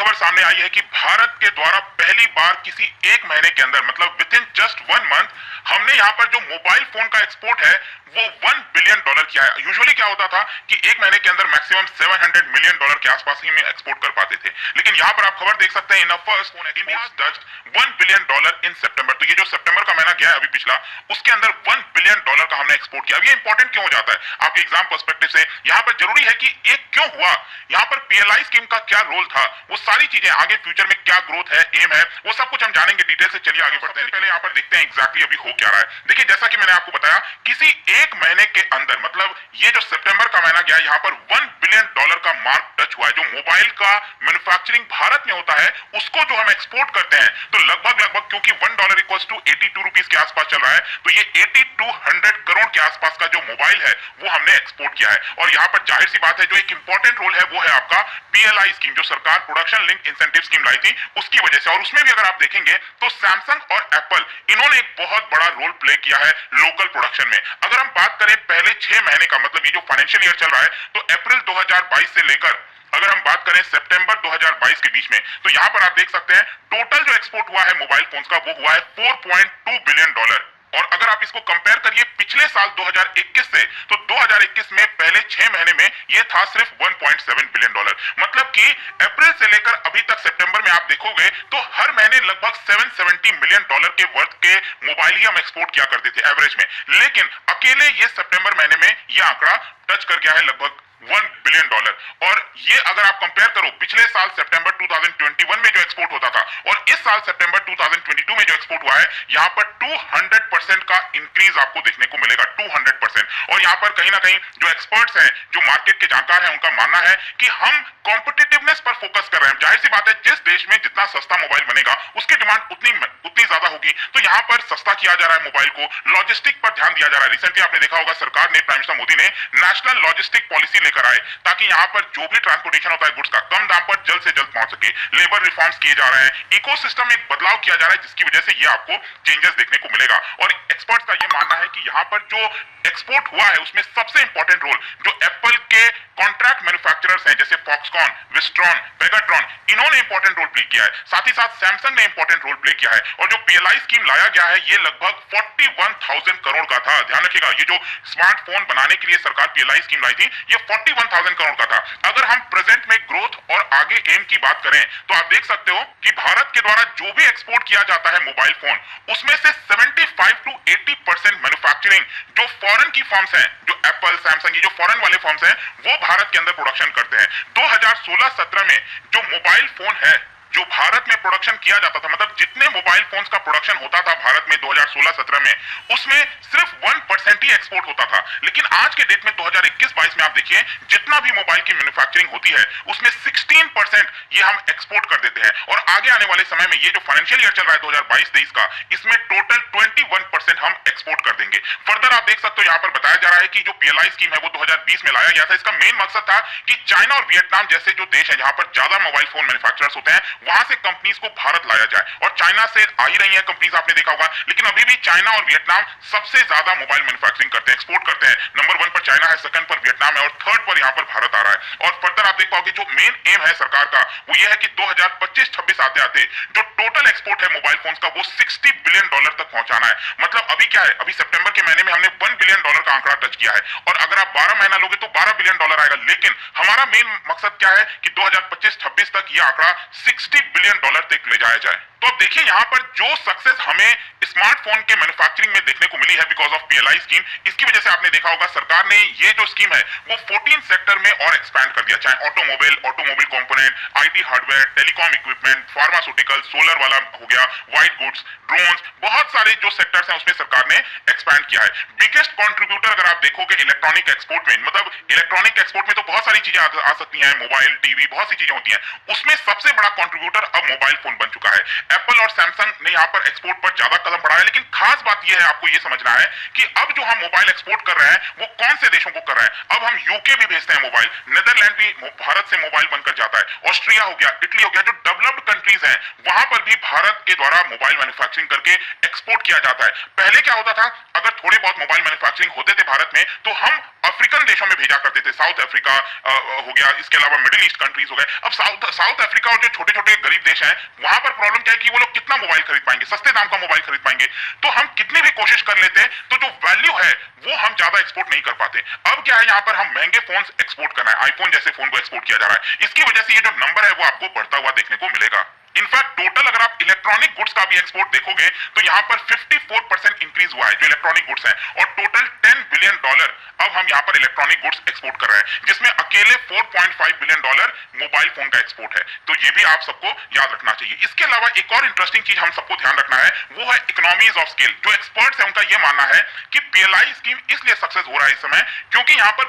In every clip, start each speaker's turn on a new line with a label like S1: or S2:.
S1: खबर सामने आई है कि भारत के द्वारा पहली बार किसी एक महीने के अंदर मतलब विद इन जस्ट 1 मंथ हमने यहाँ पर जो मोबाइल फोन का एक्सपोर्ट है वो $1 बिलियन किया है। यूजुअली क्या होता था कि एक महीने के अंदर मैक्सिमम $700 मिलियन के आसपास ही में एक्सपोर्ट कर पाते थे, लेकिन यहाँ पर आप खबर देख सकते हैं in first phone India touched $1 billion in September. तो ये जो सितंबर का महीना गया है अभी पिछला, उसके अंदर $1 बिलियन का हमने एक्सपोर्ट किया। अब ये इंपॉर्टेंट क्यों हो जाता है आपके एग्जाम पर्सपेक्टिव से? यहाँ पर जरूरी है कि ये क्यों हुआ, यहाँ पर पीएलआई स्कीम का क्या रोल था, वो सारी चीजें आगे फ्यूचर में क्या ग्रोथ है, एम है, वो सब कुछ हम जानेंगे डिटेल से। चलिए आगे बढ़ते हैं। पहले यहाँ पर देखते हैं एग्जैक्टली अभी हो क्या रहा है। देखिए जैसा कि मैंने आपको बताया, किसी एक महीने के अंदर मतलब ये जो सितंबर का महीना गया, यहाँ पर $1 बिलियन का मार्क टच हुआ है। जो मोबाइल का मैन्युफैक्चरिंग भारत में होता है उसको जो हम एक्सपोर्ट करते हैं, तो लगभग क्योंकि $1 इक्वल्स टू 82 रुपीज के आसपास चल रहा है, तो ये 8200 करोड़ के आसपास का जो मोबाइल है वो हमने एक्सपोर्ट किया है। और यहाँ पर जाहिर सी बात है जो एक इंपॉर्टेंट रोल है वो है आपका पीएलआई स्कीम, जो सरकार प्रोडक्शन लिंक इंसेंटिव स्कीम लाई थी उसकी वजह से। और उसमें भी अगर आप देखेंगे तो सैमसंग और एप्पल इन्होंने एक बहुत बड़ा रोल प्ले किया है लोकल प्रोडक्शन में। अगर हम बात करें पहले 6 महीने का, मतलब ये जो फाइनेंशियल ईयर चल रहा है, तो अप्रैल 2022 से लेकर अगर हम बात करें सितंबर 2022 के बीच में, तो यहां पर आप देख सकते हैं टोटल जो एक्सपोर्ट हुआ है मोबाइल फोन्स का वो हुआ है $4.2 बिलियन। और अगर आप इसको कंपेयर करिए पिछले साल 2021 से, तो 2021 में पहले 6 महीने में ये था सिर्फ $1.7 बिलियन। मतलब कि अप्रैल से लेकर अभी तक सितंबर में आप देखोगे तो हर महीने लगभग $770 मिलियन के वर्थ के मोबाइल ही हम एक्सपोर्ट किया करते थे एवरेज में, लेकिन अकेले ये सितंबर महीने में ये आंकड़ा टच कर गया है लगभग $1 बिलियन। और ये अगर आप कंपेयर करो पिछले साल सितंबर 2021 में जो एक्सपोर्ट होता था और इस साल सितंबर 2022 में जो एक्सपोर्ट हुआ है, यहाँ पर 200% का इंक्रीज आपको देखने को मिलेगा, 200%। और यहाँ पर कहीं ना कहीं जो एक्सपर्ट्स हैं, जो मार्केट के जानकार हैं, उनका मानना है कि हम कॉम्पिटिटिवनेस पर फोकस कर रहे हैं। जाहिर सी बात है जिस देश में जितना सस्ता मोबाइल बनेगा उसकी डिमांड उतनी ज्यादा होगी, तो यहाँ पर सस्ता किया जा रहा है मोबाइल को, लॉजिस्टिक पर ध्यान दिया जा रहा है। रिसेंटली आपने देखा होगा सरकार ने, प्राइम मिनिस्टर मोदी ने नेशनल लॉजिस्टिक पॉलिसी लेकर आए ताकि यहाँ पर जो भी ट्रांसपोर्टेशन होता है गुड्स का कम दाम पर जल्द से जल्द पहुंच सके। लेबर रिफॉर्म्स किए जा रहे हैं, इकोसिस्टम में बदलाव किया जा रहा है, जिसकी वजह से ये आपको चेंजेस देखने को मिलेगा। और एक्सपर्ट्स का ये मानना है कि यहाँ पर जो एक्सपोर्ट हुआ है उसमें सबसे इंपॉर्टेंट रोल जो एप्पल के कॉन्ट्रैक्ट मैन्युफैक्चरर्स हैं जैसे फॉक्सकॉन, विस्ट्रॉन, पेगाट्रॉन, इन्होंने इंपॉर्टेंट रोल प्ले किया है। साथ ही साथ सैमसंग ने इंपॉर्टेंट रोल प्ले किया है। और जो पीएलआई स्कीम लाया गया है ये लगभग 41,000 करोड़ का था। ध्यान रखिएगा, ये जो स्मार्टफोन बनाने के लिए सरकार पीएलआई स्कीम लाई थी ये 41,000 करोड़ का था। अगर हम प्रेजेंट में ग्रोथ और आगे एम की बात करें तो आप देख सकते हो कि भारत के द्वारा जो भी एक्सपोर्ट किया जाता है मोबाइल फोन, उसमें से 75 to 80% मैन्युफैक्चरिंग जो फॉरेन की फर्म्स हैं, जो एप्पल, सैमसंग, ये जो फॉरेन वाले फर्म्स हैं, वो भारत के अंदर प्रोडक्शन करते हैं। 2016-17 में जो मोबाइल फोन है जो भारत में प्रोडक्शन किया जाता था, मतलब जितने मोबाइल फोन्स का प्रोडक्शन होता था भारत में 2016-17 में, उसमें सिर्फ 1% ही एक्सपोर्ट होता था। लेकिन आज के डेट में 2021-22 में आप देखिए जितना भी मोबाइल की मैन्युफैक्चरिंग होती है उसमें 16% ये हम एक्सपोर्ट कर देते हैं। और आगे आने वाले समय में ये जो फाइनेंशियल ईयर चल रहा है 2022-23 का, इसमें टोटल 21% हम एक्सपोर्ट कर देंगे। फर्दर आप देख सकते हो यहाँ पर बताया जा रहा है कि जो पीएलआई स्कीम है वो 2020 में लाया गया था। इसका मेन मकसद था कि चाइना और वियतनाम जैसे जो देश है जहां पर ज्यादा मोबाइल फोन मैन्युफैक्चरर्स होते हैं, वहां से कंपनीज को भारत लाया जाए। और चाइना से आ ही रही है कंपनीज, आपने देखा होगा, लेकिन अभी भी चाइना और वियतनाम सबसे ज्यादा मोबाइल मैन्युफैक्चरिंग करते हैं, एक्सपोर्ट करते हैं। नंबर 1 पर चाइना है, सेकंड पर वियतनाम है और थर्ड पर यहाँ पर भारत आ रहा है। और फर्दर आप देख पाओगे जो मेन एम है सरकार का वो ये है कि 2025-26 आते आते जो टोटल एक्सपोर्ट है मोबाइल फोन्स का वो $60 बिलियन तक पहुंचाना है। मतलब अभी क्या है, अभी सितंबर के महीने में हमने $1 बिलियन का आंकड़ा टच किया है और अगर आप 12 महीना लोगे तो $12 बिलियन आएगा। लेकिन हमारा मेन मकसद क्या है कि 2025-26 तक ये आंकड़ा $60 बिलियन तक ले जाया जाए। तो अब देखिए यहाँ पर जो सक्सेस हमें स्मार्टफोन के मैन्युफैक्चरिंग में देखने को मिली है बिकॉज ऑफ पीएलआई स्कीम, इसकी वजह से आपने देखा होगा सरकार ने ये जो स्कीम है वो 14 सेक्टर में और एक्सपैंड कर दिया, चाहे automobile component, IT hardware, telecom equipment, pharmaceutical, solar वाला हो गया, व्हाइट गुड्स, ड्रोन्स, बहुत सारे जो सेक्टर्स हैं उसमें सरकार ने एक्सपैंड किया है। बिगेस्ट कॉन्ट्रीब्यूटर अगर आप देखोगे इलेक्ट्रॉनिक एक्सपोर्ट में, मतलब इलेक्ट्रॉनिक एक्सपोर्ट में तो बहुत सारी चीजें आ सकती हैं, मोबाइल, टीवी, बहुत सी चीजें होती हैं, उसमें सबसे बड़ा कॉन्ट्रीब्यूटर अब मोबाइल फोन बन चुका है। एप्पल और सैमसंग ने यहाँ पर एक्सपोर्ट पर ज्यादा कदम बढ़ाया, लेकिन खास बात यह है आपको यह समझना है कि अब जो हम मोबाइल एक्सपोर्ट कर रहे हैं वो कौन से देशों को कर रहे हैं। अब हम यूके भी भेजते हैं मोबाइल, नेदरलैंड भी भारत से मोबाइल बनकर जाता है, ऑस्ट्रिया हो गया, इटली हो गया, जो डेवलप्ड कंट्रीज हैं वहां पर भी भारत के द्वारा मोबाइल मैन्युफैक्चरिंग करके एक्सपोर्ट किया जाता है। पहले क्या होता था, अगर थोड़े बहुत मोबाइल मैन्युफैक्चरिंग होते थे भारत में तो हम अफ्रीकन देशों में भेजा करते थे, साउथ अफ्रीका हो गया, इसके अलावा मिडिल ईस्ट कंट्रीज हो गए। अब साउथ अफ्रीका और जो छोटे छोटे गरीब देश हैं, वहां पर प्रॉब्लम क्या है कि वो लोग कितना मोबाइल खरीद पाएंगे, सस्ते दाम का मोबाइल खरीद पाएंगे। तो हम कितनी भी कोशिश कर लेते हैं तो जो वैल्यू है वो हम ज्यादा एक्सपोर्ट नहीं कर पाते। अब क्या है, यहाँ पर हम महंगे फोन एक्सपोर्ट कर रहे हैं, आईफोन जैसे फोन को एक्सपोर्ट किया जा रहा है। इसकी वजह से ये जो नंबर है वो आपको बढ़ता हुआ देखने को मिलेगा। इनफैक्ट टोटल अगर आप इलेक्ट्रॉनिक गुड्स का भी एक्सपोर्ट देखोगे तो यहाँ पर 54% इंक्रीज हुआ है जो इलेक्ट्रॉनिक गुड्स हैं, और टोटल $10 बिलियन अब हम यहाँ पर इलेक्ट्रॉनिक गुड्स एक्सपोर्ट कर रहे हैं, जिसमें अकेले $4.5 बिलियन मोबाइल फोन का एक्सपोर्ट है। तो ये भी आप सबको याद रखना चाहिए। इसके अलावा एक और इंटरेस्टिंग चीज हम सबको ध्यान रखना है, वो है इकोनॉमीज ऑफ स्केल। जो एक्सपर्ट्स है उनका यह मानना है कि पीएलआई स्कीम इसलिए सक्सेस हो रहा है इस समय क्योंकि यहाँ पर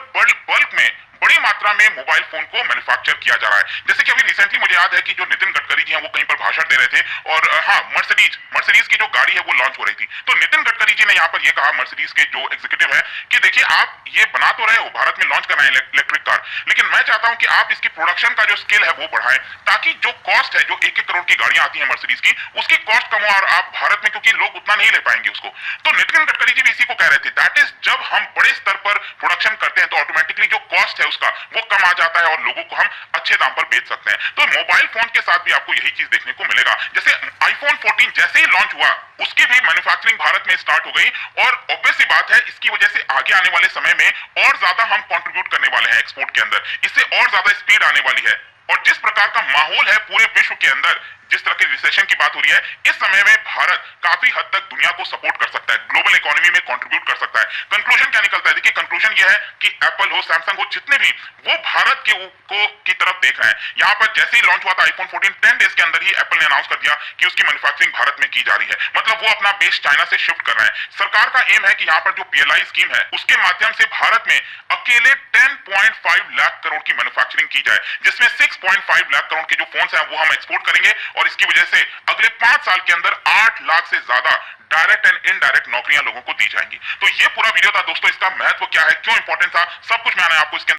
S1: बल्क में बड़ी मात्रा में मोबाइल फोन को मैन्युफैक्चर किया जा रहा है। जैसे कि अभी रिसेंटली मुझे याद है कि जो नितिन गडकरी जी हैं वो कहीं पर भाषण दे रहे थे, और हाँ, मर्सिडीज की जो गाड़ी है वो लॉन्च हो रही थी। तो नितिन गडकरी जी ने यहाँ पर ये कहा, मर्सिडीज के जो एग्जीक्यूटिव है, कि देखिए आप ये बना तो रहे हो, भारत में लॉन्च कर रहे हैं इलेक्ट्रिक कार, लेकिन मैं चाहता हूं कि आप इसकी प्रोडक्शन का जो स्केल है वो बढ़ाएं, ताकि जो कॉस्ट है, जो 1-1 करोड़ की गाड़ियां आती हैं मर्सिडीज की, उसकी कॉस्ट कम हो, और आप भारत में, क्योंकि लोग उतना नहीं ले पाएंगे उसको। तो नितिन गडकरी जी भी इसी को कह रहे थे, दैट इज जब हम बड़े स्तर पर प्रोडक्शन करते हैं तो ऑटोमेटिकली जो कॉस्ट है उसका वो कम आ जाता है और लोगों को हम अच्छे दाम पर बेच सकते हैं। तो मोबाइल फोन के साथ भी आपको यही चीज देखने को मिलेगा। जैसे आईफोन 14 जैसे ही लॉन्च हुआ, उसकी भी मैन्युफैक्चरिंग भारत में स्टार्ट हो गई, और ऑब्वियस सी बात है इसकी वजह से आगे आने वाले समय में और ज्यादा हम कंट्रीब्यूट करने वाले हैं एक्सपोर्ट के अंदर, इससे और ज्यादा स्पीड आने वाली है। और जिस प्रकार का माहौल है पूरे विश्व के अंदर, जिस तरह के रिसेशन की बात हो रही है, इस समय में भारत काफी हद तक दुनिया को सपोर्ट कर सकता है, ग्लोबल इकोनॉमी में कंट्रीब्यूट कर सकता है। कंक्लूजन क्या निकलता है? देखिए, कंक्लूजन ये है कि एप्पल हो, सैमसंग हो, जितने भी, वो भारत की तरफ देख रहे हैं। यहाँ पर जैसे ही लॉन्च हुआ था आईफोन 14, 10 डेज के अंदर ही एप्पल ने अनाउंस कर दिया कि उसकी मैन्युफैक्चरिंग भारत में की जा रही है। मतलब वो अपना बेस चाइना से शिफ्ट कर रहे हैं। सरकार का एम है कि यहाँ पर जो पीएलआई स्कीम है उसके माध्यम से भारत में अकेले 10.5 लाख करोड़ की मैन्युफैक्चरिंग की जाए, जिसमें 6.5 लाख करोड़ के जो फोन है वो हम एक्सपोर्ट करेंगे, और इसकी वजह से अगले 5 साल के अंदर 8 लाख से ज्यादा डायरेक्ट एंड इनडायरेक्ट नौकरियां लोगों को दी जाएंगी। तो ये पूरा वीडियो था दोस्तों, इसका महत्व क्या है, क्यों इंपॉर्टेंट था, सब कुछ मैंने आपको इसके